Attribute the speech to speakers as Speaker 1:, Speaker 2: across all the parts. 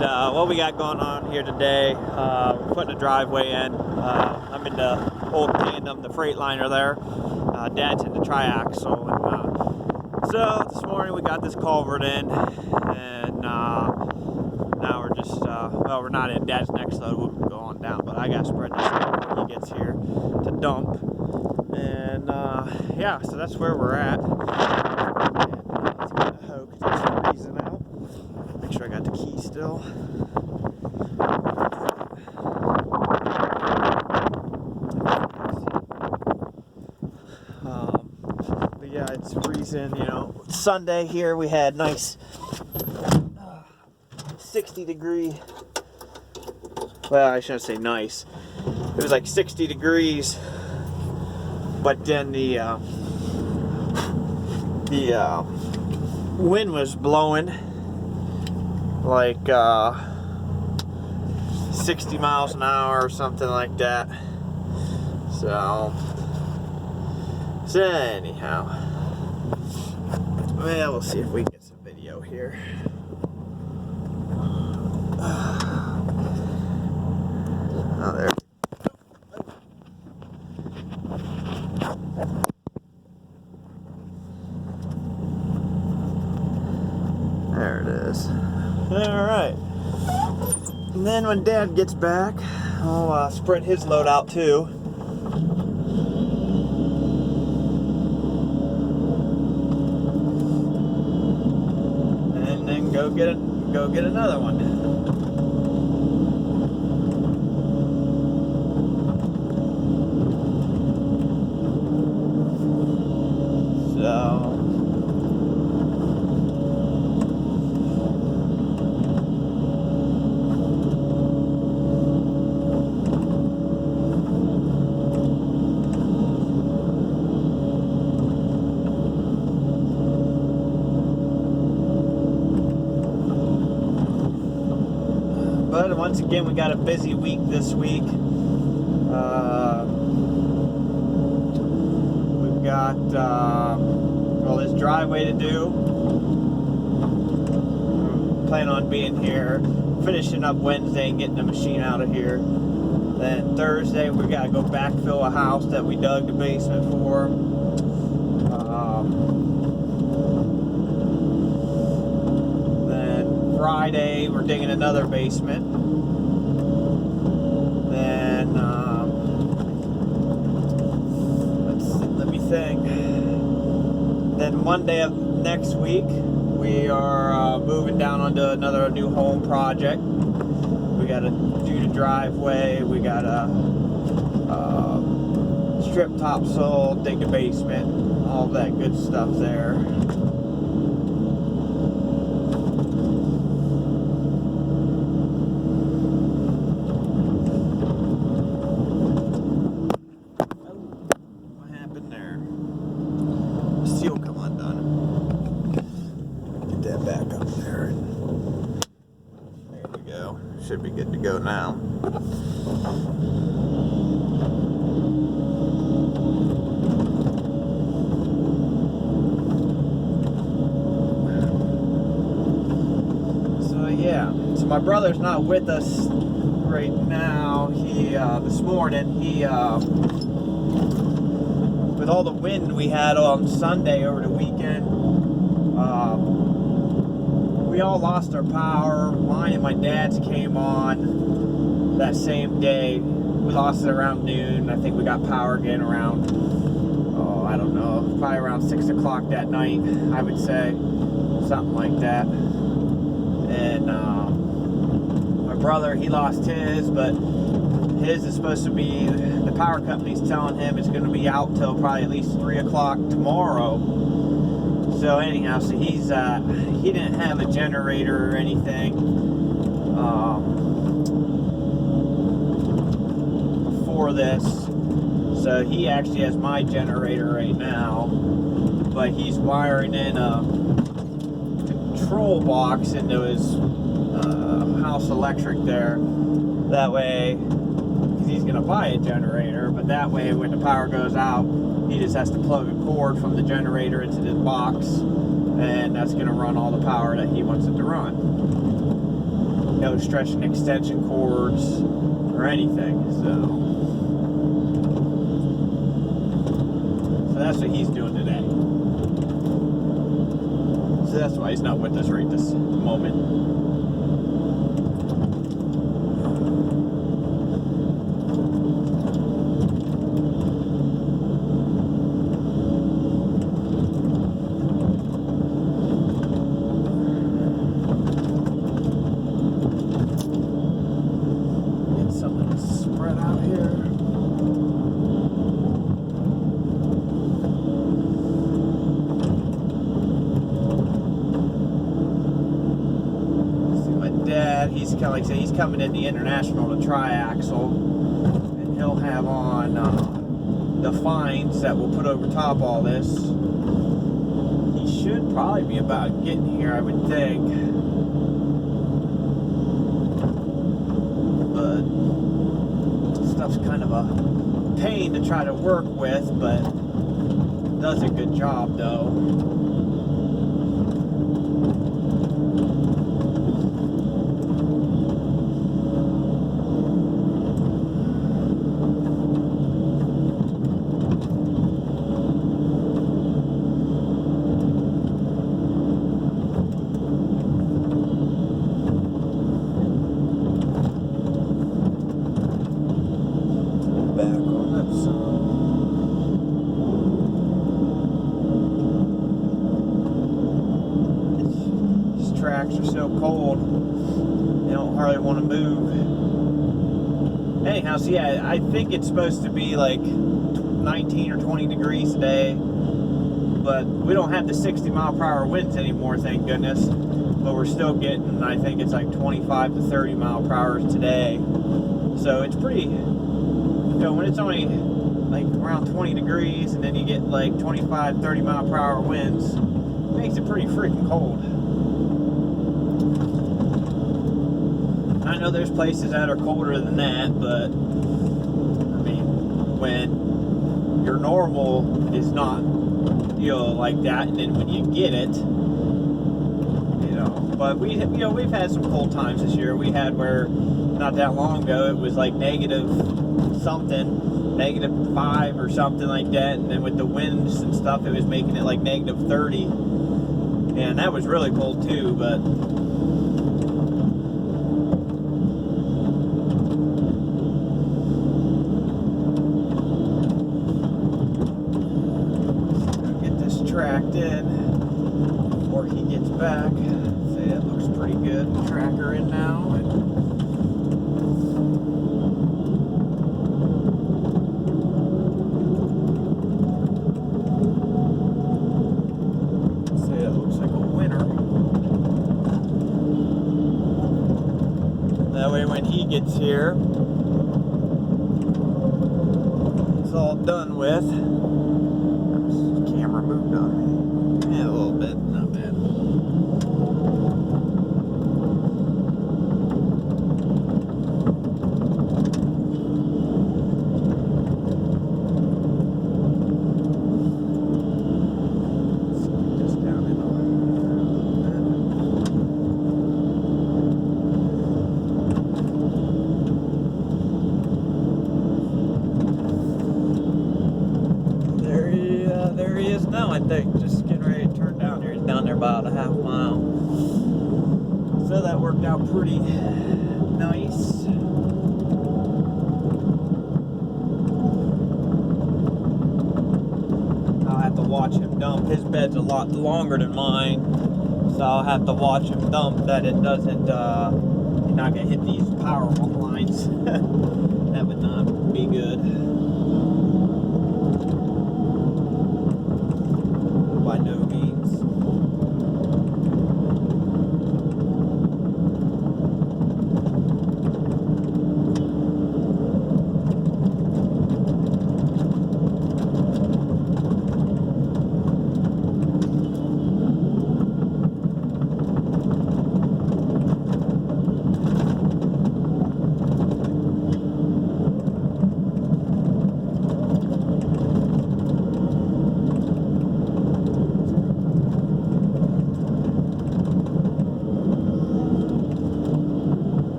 Speaker 1: what we got going on here today. We're putting a driveway in. I'm in the old tandem, the Freightliner there. Dad's in the triaxle. And, so this morning we got this culvert in, and now we're just, well, we're not in. Dad's next load will go on down, but I got to spread this out when he gets here to dump. And yeah, so that's where we're at. And he's got a hoe because it's freezing out. Make sure I got the key still. But yeah, it's freezing. You know, Sunday here we had nice 60 degree. Well, I shouldn't say nice. It was like 60 degrees, but then the wind was blowing like 60 miles an hour or something like that. So anyhow, well, we'll see if we can get some video here. Oh, there. There it is. Alright. And then when Dad gets back, I'll spread his load out too. And then go get another one. But once again, we got a busy week this week. We've got well, this driveway to do. Plan on being here, finishing up Wednesday and getting the machine out of here. Then Thursday, we got to go backfill a house that we dug the basement for. Friday, we're digging another basement. Then, let me think. Then Monday of next week, we are moving down onto another new home project. We got to do the driveway. We got to strip topsoil, dig the basement, all that good stuff there. Should be good to go now. So yeah, so my brother's not with us right now. He this morning with all the wind we had on Sunday over the weekend, we all lost our power. Mine and my dad's came on that same day. We lost it around noon. I think we got power again around, oh, I don't know, probably around 6 o'clock that night, I would say. Something like that. And my brother, he lost his, but his is supposed to be, the power company's telling him it's going to be out till probably at least 3 o'clock tomorrow. So anyhow, so he didn't have a generator or anything before this, so he actually has my generator right now, but he's wiring in a control box into his house electric there. That way, because he's going to buy a generator, but that way when the power goes out, he just has to plug a cord from the generator into this box, and that's going to run all the power that he wants it to run. no stretching extension cords or anything. So that's what he's doing today. So that's why he's not with us right this moment. He's kind of like I say, he's coming in the International to tri-axle, and he'll have on the fines that we'll put over top all this. He should probably be about getting here, I would think. But stuff's kind of a pain to try to work with, but does a good job though. Tracks are so cold, they don't hardly want to move. Anyhow, so yeah, I think it's supposed to be like 19 or 20 degrees today, but we don't have the 60 mile per hour winds anymore, thank goodness. But we're still getting, I think it's like 25 to 30 mile per hour today. So it's pretty, when it's only like around 20 degrees and then you get like 25, 30 mile per hour winds, it makes it pretty freaking cold. I know there's places that are colder than that, but I mean, when your normal is not, like that, and then when you get it, but we've had some cold times this year. We had where not that long ago it was like negative something, -5 or something like that, and then with the winds and stuff, it was making it like -30, and that was really cold too. But tracked in before he gets back. See, it looks pretty good. Tracker in now. See, it looks like a winner. That way when he gets here, it's all done with. Camera moved on me. Yeah, a little bit, not bad. Just down in a little bit. There he is now, I think. Just getting ready to turn down there. He's down there about a half mile. So that worked out pretty nice. I'll have to watch him dump. His bed's a lot longer than mine, so I'll have to watch him dump that it doesn't, you're not going to hit these power lines. That would not be good. By no means.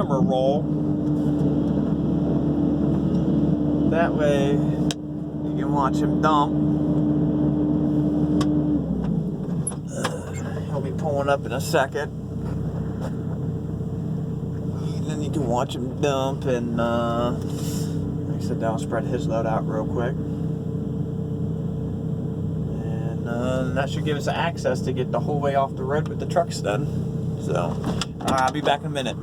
Speaker 1: camera roll. That way you can watch him dump. He'll be pulling up in a second. And then you can watch him dump, and like I said, I'll spread his load out real quick. And that should give us access to get the whole way off the road with the trucks done. So, I'll be back in a minute.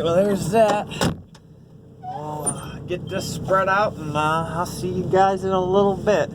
Speaker 1: right, well, there's that. I'll get this spread out, and I'll see you guys in a little bit.